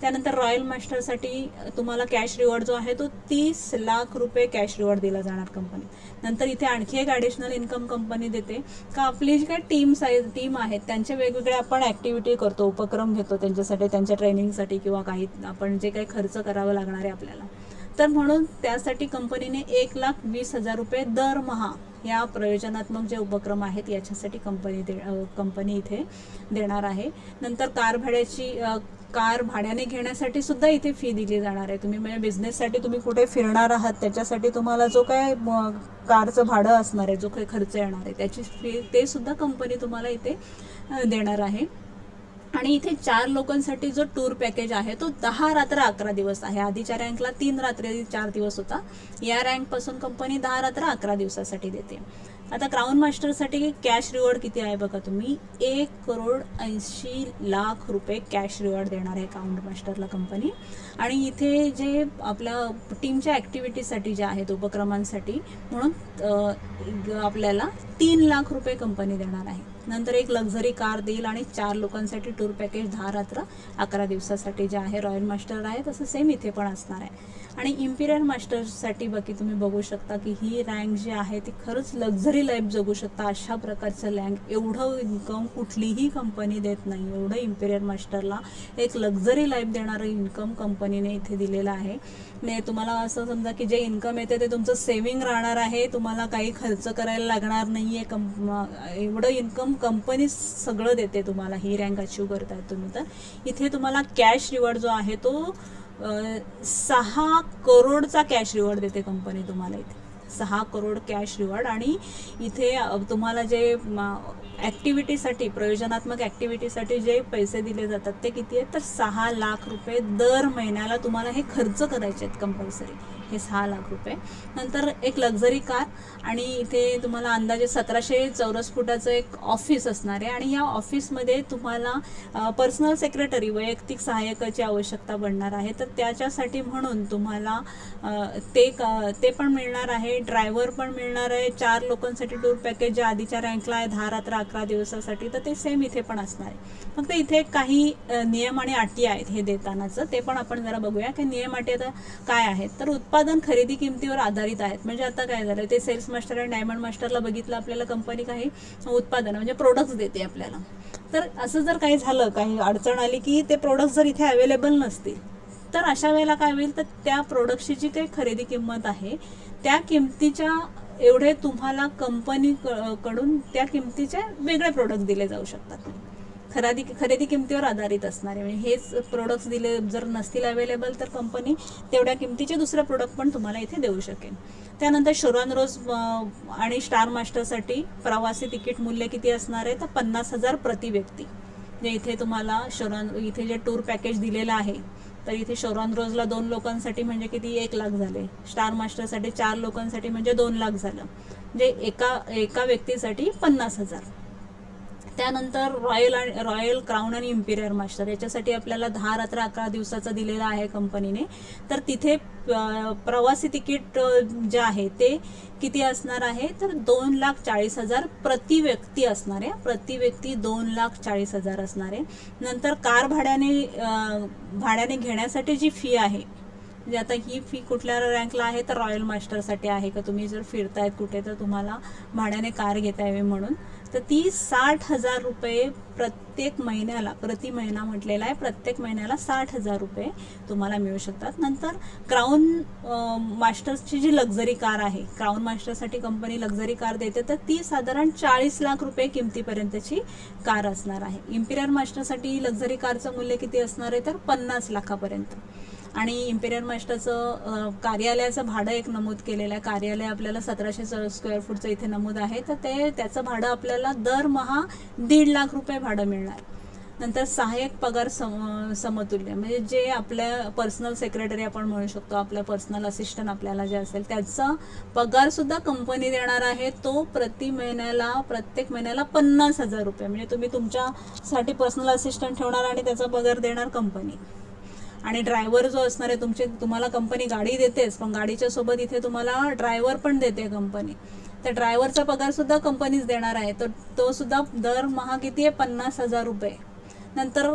त्यानंतर रॉयल मास्टरसाठी तुम्हाला कॅश रिवॉर्ड जो आहे तो 30 लाख रुपये कॅश रिवॉर्ड दिला जाणार कंपनी. नंतर इथे आणखी एक ॲडिशनल इन्कम कंपनी देते का आपली जी काही टीम आहेत त्यांचे वेगवेगळे आपण ॲक्टिव्हिटी करतो, उपक्रम घेतो त्यांच्यासाठी, त्यांच्या ट्रेनिंगसाठी किंवा काही आपण जे काही खर्च करावं लागणार आहे आपल्याला, तर म्हणून त्यासाठी कंपनीने 1,20,000 रुपये दरमहा या प्रयोजनात्मक जे उपक्रम आहेत याच्यासाठी कंपनी इथे देणार आहे. नंतर कार भाड्याने घेण्यासाठी सुद्धा इथे फी दिली जाणार आहे. तुम्ही म्हणजे बिझनेससाठी तुम्ही कुठे फिरणार आहात त्याच्यासाठी तुम्हाला जो काय कारचं भाडं असणार आहे, जो काही खर्च येणार आहे त्याची फी ते सुद्धा कंपनी तुम्हाला इथे देणार आहे. आणि इथे 4 लोकांसाठी जो टूर पॅकेज आहे तो 10 रात्र 11 दिवस आहे. आधीच्या रँकला 3 रात्री 4 दिवस होता, या रँकपासून कंपनी 10 रात्र 11 दिवसासाठी देते. आता क्राऊन मास्टरसाठी कॅश रिवॉर्ड किती आहे बघा तुम्ही, 1,80,00,000 रुपये कॅश रिवॉर्ड देणार आहे क्राऊन मास्टरला कंपनी. आणि इथे जे आपल्या टीमच्या ॲक्टिव्हिटीसाठी जे आहेत उपक्रमांसाठी म्हणून आपल्याला 3 लाख रुपये कंपनी देणार आहे. नंतर एक लक्झरी कार देईल आणि 4 लोकांसाठी टूर पॅकेज 10 रात्र 11 दिवसासाठी जे आहे रॉयल मास्टर आहे तसं सेम इथे पण असणार आहे. आणि इम्पिरियल मास्टरसाठी बाकी तुम्ही बघू शकता की ही रँक जी आहे ती खरंच लक्झरी लाईफ जगू शकता अशा प्रकारचं रँक, एवढं इन्कम कुठलीही कंपनी देत नाही. एवढं इम्पिरियल मास्टरला एक लक्झरी लाईफ देणारं इन्कम कंपनीने इथे दिलेलं आहे. म्हणजे तुम्हाला असं समजा की जे इन्कम येते ते तुमचं सेव्हिंग राहणार आहे, तुम्हाला काही खर्च करायला लागणार नाही नाही आहे, एवढं इन्कम कंपनी सगळं देते तुम्हाला ही रँक अचीव करताय तुम्ही. तर इथे तुम्हाला कॅश रिवॉर्ड जो आहे तो 6 करोडचा कॅश रिवॉर्ड देते कंपनी तुम्हाला. इथे 6 करोड कॅश रिवॉर्ड. आणि इथे तुम्हाला जे ॲक्टिव्हिटीसाठी, प्रयोजनात्मक ॲक्टिव्हिटीसाठी जे पैसे दिले जातात ते किती आहेत तर 6 लाख रुपये दर महिन्याला तुम्हाला हे खर्च करायचे आहेत कंपल्सरी, हे 6 लाख रुपये. नंतर एक लक्झरी कार, आणि इथे तुम्हाला अंदाजे 1700 चौरस फुटाचं एक ऑफिस असणार आहे. आणि या ऑफिसमध्ये तुम्हाला पर्सनल सेक्रेटरी, वैयक्तिक सहाय्यकाची आवश्यकता पडणार आहे. तर त्याच्यासाठी म्हणून तुम्हाला ते पण मिळणार आहे. ड्रायव्हर पण मिळणार आहे. 4 लोकांसाठी टूर पॅकेज जे आधीच्या रँकला आहे 10 रात्र 11 दिवसासाठी, तर ते सेम इथे पण असणार आहे. फक्त इथे काही नियम आणि अटी आहेत हे देतानाचं, ते पण आपण जरा बघूया की नियम अटी आता काय आहेत. तर उत्पादन खरेदी किमतीवर आधारित आहेत. म्हणजे आता काय झालं, ते सेल्स मास्टर आणि डायमंड मास्टरला बघितलं आपल्याला, कंपनी काही उत्पादन म्हणजे प्रोडक्ट्स देते आपल्याला. तर असं जर काही झालं, काही अडचण आली की ते प्रोडक्ट्स जर इथे अवेलेबल नसतील, तर अशा वेळेला काय होईल तर त्या प्रोडक्टची जी काही खरेदी किंमत आहे त्या किमतीच्या एवढे तुम्हाला कंपनी कडून त्या किमतीचे वेगळे प्रोडक्ट दिले जाऊ शकतात. खरेदी किमतीवर आधारित असणारे, म्हणजे हेच प्रोडक्ट्स दिले जर नसतील अवेलेबल तर कंपनी तेवढ्या किमतीचे दुसरे प्रोडक्ट पण तुम्हाला इथे देऊ शकेल. त्यानंतर शोरान रोज आणि स्टार मास्टरसाठी प्रवासी तिकीट मूल्य किती असणार आहे तर 50,000 प्रति व्यक्ती. जे इथे तुम्हाला इथे जे टूर पॅकेज दिलेलं आहे, तर इथे शोरान रोजला 2 लोकांसाठी म्हणजे किती 1 लाख झाले, स्टार मास्टरसाठी 4 लोकांसाठी म्हणजे 2 लाख झालं, म्हणजे एका व्यक्तीसाठी 50,000. त्यानंतर रॉयल क्राऊन आणि इम्पिरियर मास्टर याच्यासाठी आपल्याला 10 रात्र 11 दिवसाचा दिलेला आहे कंपनीने. तर तिथे प्रवासी तिकीट जे आहे ते किती असणार आहे तर 2,40,000 प्रति व्यक्ती असणार आहे. प्रति व्यक्ती 2,40,000 असणार आहे. नंतर कार भाड्याने घेण्यासाठी जी फी आहे, म्हणजे आता ही फी कुठल्या रँकला आहे तर रॉयल मास्टरसाठी आहे का तुम्ही जर फिरतायत कुठे तर तुम्हाला भाड्याने कार घेता यावी म्हणून, तर ती 60,000 रुपये प्रत्येक महिन्याला, प्रति महिना म्हटलेला आहे, प्रत्येक महिन्याला 60,000 रुपये तुम्हाला मिळू शकतात. नंतर क्राऊन मास्टर्सची जी लक्झरी कार आहे, क्राऊन मास्टरसाठी कंपनी लक्झरी कार देते, तर ती साधारण 40 लाख रुपये किमतीपर्यंतची कार असणार आहे. इम्पिरियर मास्टरसाठी लक्झरी कारचं मूल्य किती असणार आहे तर 50 लाखापर्यंत. आणि इम्पिरियर मास्टरचं कार्यालयाचं भाडं एक नमूद केलेलं आहे. कार्यालय आपल्याला 1700 स्क्वेअर फूटचं इथे नमूद आहे, तर त्याचं भाडं आपल्याला दरमहा 1.5 लाख रुपये भाडं मिळणार. नंतर सहाय्यक पगार समतुल्य, म्हणजे जे आपल्या पर्सनल सेक्रेटरी आपण म्हणू शकतो, आपल्या पर्सनल असिस्टंट आपल्याला जे असेल त्याचा पगार सुद्धा कंपनी देणार आहे. तो प्रत्येक महिन्याला 50,000 रुपये, म्हणजे तुम्ही तुमच्यासाठी पर्सनल असिस्टंट ठेवणार आणि त्याचा पगार देणार कंपनी. आणि ड्रायव्हर जो असणार आहे, तुम्हाला कंपनी गाडी देतेच, पण गाडीच्या सोबत इथे तुम्हाला ड्रायव्हर पण देते कंपनी. तर ड्रायव्हरचा पगार सुद्धा कंपनीच देणार आहे. तर तो सुद्धा दरमहा किती आहे 50,000 रुपये. नंतर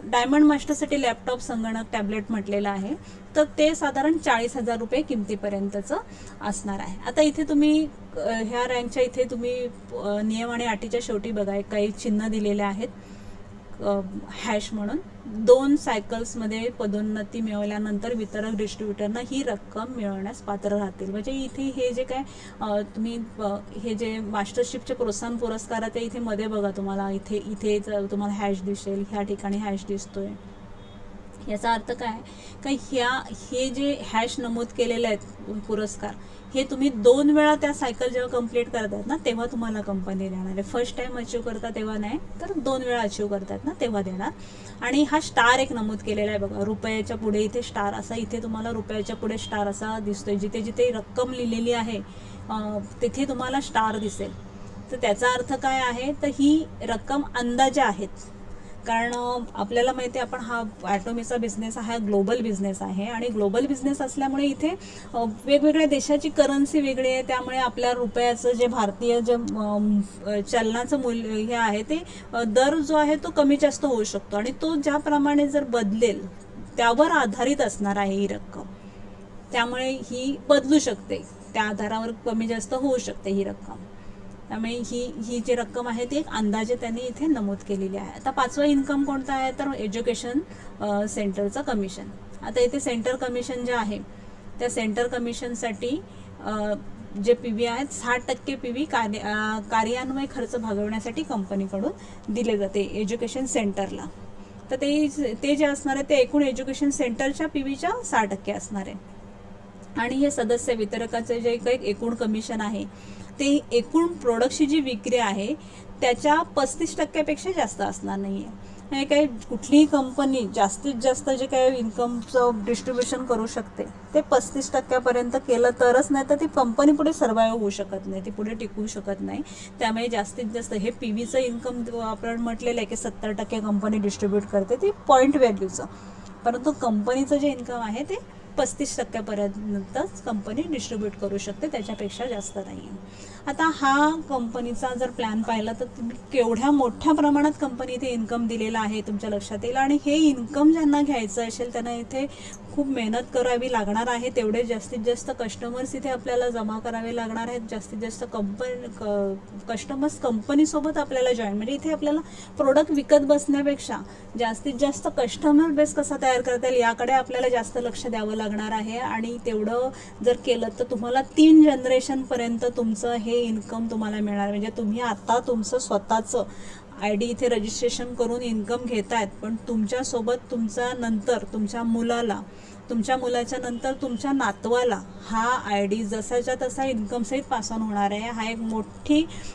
डायमंड मास्टरसाठी लॅपटॉप, संगणक, टॅबलेट म्हटलेलं आहे, तर ते साधारण 40,000 रुपये किमतीपर्यंतचं असणार आहे. आता इथे तुम्ही ह्या रँकच्या इथे तुम्ही नियम आणि अटीच्या शेवटी बघा काही चिन्ह दिलेले आहेत हॅश म्हणून. 2 सायकल्समध्ये पदोन्नती मिळवल्यानंतर वितरक डिस्ट्रीब्युटरना ही रक्कम मिळवण्यास पात्र राहतील. म्हणजे इथे हे जे काय तुम्ही हे जे मास्टरशिपचे प्रोत्साहन पुरस्कार आहे ते इथे मध्ये बघा, तुम्हाला इथे तुम्हाला हॅश दिसेल, ह्या ठिकाणी हॅश दिसतोय. याचा अर्थ काय का हे जे हॅश नमूद केलेले आहेत पुरस्कार, हे तुम्ही 2 वेळा त्या सायकल जेव्हा कंप्लीट करतात ना तेव्हा तुम्हाला कंपनी देणार आहे. फर्स्ट टाइम अचीव करता तेव्हा नाही, तर 2 वेळा अचीव करतात ना तेव्हा देणार. आणि हा स्टार एक नमूद केलेला आहे बघा, रुपयाच्या पुढे इथे स्टार असा, इथे तुम्हाला रुपयाच्या पुढे स्टार असा दिसतोय. जिथे जिथे रक्कम लिहिलेली आहे तिथे तुम्हाला स्टार दिसेल. तर त्याचा अर्थ काय आहे तर ही रक्कम अंदाजे आहेत. कारण आपल्याला माहिती आहे आपण हा ॲटोमीचा बिझनेस हा ग्लोबल बिझनेस आहे, आणि ग्लोबल बिझनेस असल्यामुळे इथे वेगवेगळ्या देशाची करन्सी वेगळी आहे. त्यामुळे आपल्या रुपयाचं जे भारतीय जे चलनाचं मूल्य हे आहे ते दर जो आहे तो कमी जास्त होऊ शकतो, आणि तो ज्याप्रमाणे जर बदलेल त्यावर आधारित असणार आहे ही रक्कम. त्यामुळे ही बदलू शकते, त्या आधारावर कमी जास्त होऊ शकते ही रक्कम. त्यामुळे ही जी रक्कम आहे ती एक अंदाजे त्यांनी इथे नमूद केलेली आहे. आता 5वा इन्कम कोणता आहे तर एज्युकेशन सेंटरचं कमिशन. आता इथे सेंटर कमिशन जे आहे त्या सेंटर कमिशनसाठी जे पी व्ही आहेत 60% पी व्ही कार्यान्वय खर्च भागवण्यासाठी कंपनीकडून दिले जाते एज्युकेशन सेंटरला. तर ते जे असणार आहे ते एकूण एज्युकेशन सेंटरच्या पी व्हीच्या 6% असणार आहे. आणि हे सदस्य वितरकाचे जे काही एकूण कमिशन आहे ते एकूण प्रोडक्टची जी विक्री आहे त्याच्या 35%पेक्षा जास्त असणार नाही आहे. हे काही कुठलीही कंपनी जास्तीत जास्त जे काही इन्कमचं डिस्ट्रीब्युशन करू शकते ते 35%पर्यंत केलं तरच, नाही तर ती कंपनी पुढे सर्वाईव्ह होऊ शकत नाही, ती पुढे टिकू शकत नाही. त्यामुळे जास्तीत जास्त हे पी व्हीचं इन्कम आपण म्हटलेलं आहे की 70% कंपनी डिस्ट्रीब्यूट करते, ती पॉईंट व्हॅल्यूचं. परंतु कंपनीचं जे इन्कम आहे ते 35%पर्यंतच कंपनी डिस्ट्रीब्यूट करू शकते, त्याच्यापेक्षा जास्त नाही. आता हा कंपनीचा जर प्लॅन पाहिला तर तुम्ही केवढ्या मोठ्या प्रमाणात कंपनी इथे इन्कम दिलेला आहे तुमच्या लक्षात येईल. आणि हे इन्कम ज्यांना घ्यायचं असेल त्यांना इथे खूप मेहनत करावी लागणार आहे. तेवढे जास्तीत जास्त कस्टमर्स इथे आपल्याला जमा करावे लागणार आहेत. जास्तीत जास्त कस्टमर्स कंपनीसोबत आपल्याला जॉईन, म्हणजे इथे आपल्याला प्रोडक्ट विकत बसण्यापेक्षा जास्तीत जास्त कस्टमर बेस कसा तयार करता येईल याकडे आपल्याला जास्त लक्ष द्यावं लागणार आहे. आणि तेवढं जर केलं तर तुम्हाला 3 जनरेशनपर्यंत तुमचं हे इन्कम तुम्हाला मिळणार. म्हणजे तुम्ही आता तुमचं स्वतःचं ID इथे रजिस्ट्रेशन करून इन्कम घेतायत, पण तुमच्यासोबत तुमचा नंतर तुमच्या मुलाला, तुमच्या मुलाच्या नंतर तुमच्या नातवाला हा ID जसाच्या तसा इन्कमसहित पास ऑन होणार आहे. हा एक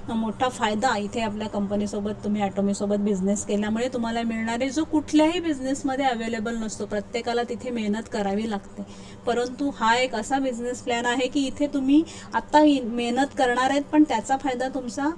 मोठा फायदा इथे आपल्या कंपनीसोबत तुम्ही ॲटॉमीसोबत बिझनेस केल्यामुळे तुम्हाला मिळणार आहे, जो कुठल्याही बिझनेसमध्ये अवेलेबल नसतो. प्रत्येकाला तिथे मेहनत करावी लागते, परंतु हा एक असा बिझनेस प्लॅन आहे की इथे तुम्ही आत्ता मेहनत करणार आहेत, पण त्याचा फायदा तुमचा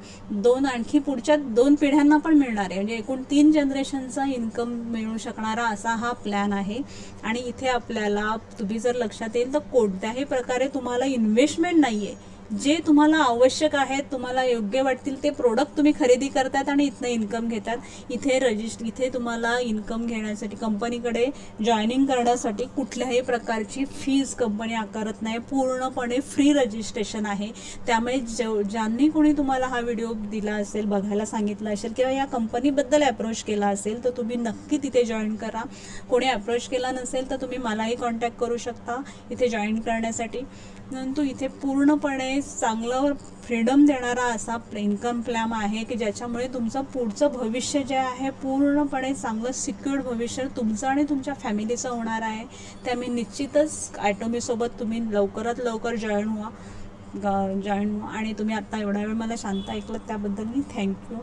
आणखी पुढच्या 2 पिढ्यांना पण मिळणार आहे. म्हणजे एकूण 3 जनरेशनचा इन्कम मिळू शकणारा असा हा प्लॅन आहे. आणि इथे आपल्याला तुम्ही जर लक्षात येईल तर कोणत्याही प्रकारे तुम्हाला इन्व्हेस्टमेंट नाही आहे. जे तुम्हाला आवश्यक आहेत, तुम्हाला योग्य वाटतील ते प्रोडक्ट तुम्ही खरेदी करतात आणि इथनं इन्कम घेतात. इथे तुम्हाला इन्कम घेण्यासाठी कंपनीकडे जॉईनिंग करण्यासाठी कुठल्याही प्रकारची फीज कंपनी आकारत नाही. पूर्णपणे फ्री रजिस्ट्रेशन आहे. त्यामुळे ज्यांनी कोणी तुम्हाला हा व्हिडिओ दिला असेल, बघायला सांगितलं असेल किंवा या कंपनीबद्दल अप्रोच केला असेल तर तुम्ही नक्की तिथे जॉईन करा. कोणी अप्रोच केला नसेल तर तुम्ही मलाही कॉन्टॅक्ट करू शकता इथे जॉईन करण्यासाठी. परंतु इथे पूर्णपणे चांगलं फ्रीडम देणारा असा इन्कम प्लॅन आहे की ज्याच्यामुळे तुमचं पुढचं भविष्य जे आहे पूर्णपणे चांगलं सिक्युअर्ड भविष्य तुमचं आणि तुमच्या फॅमिलीचं होणार आहे. त्यामुळे निश्चितच ॲटॉमीसोबत तुम्ही लवकरात लवकर जॉईन व्हा. आणि तुम्ही आत्ता एवढा वेळ मला शांत ऐकलं त्याबद्दल मी थँक्यू.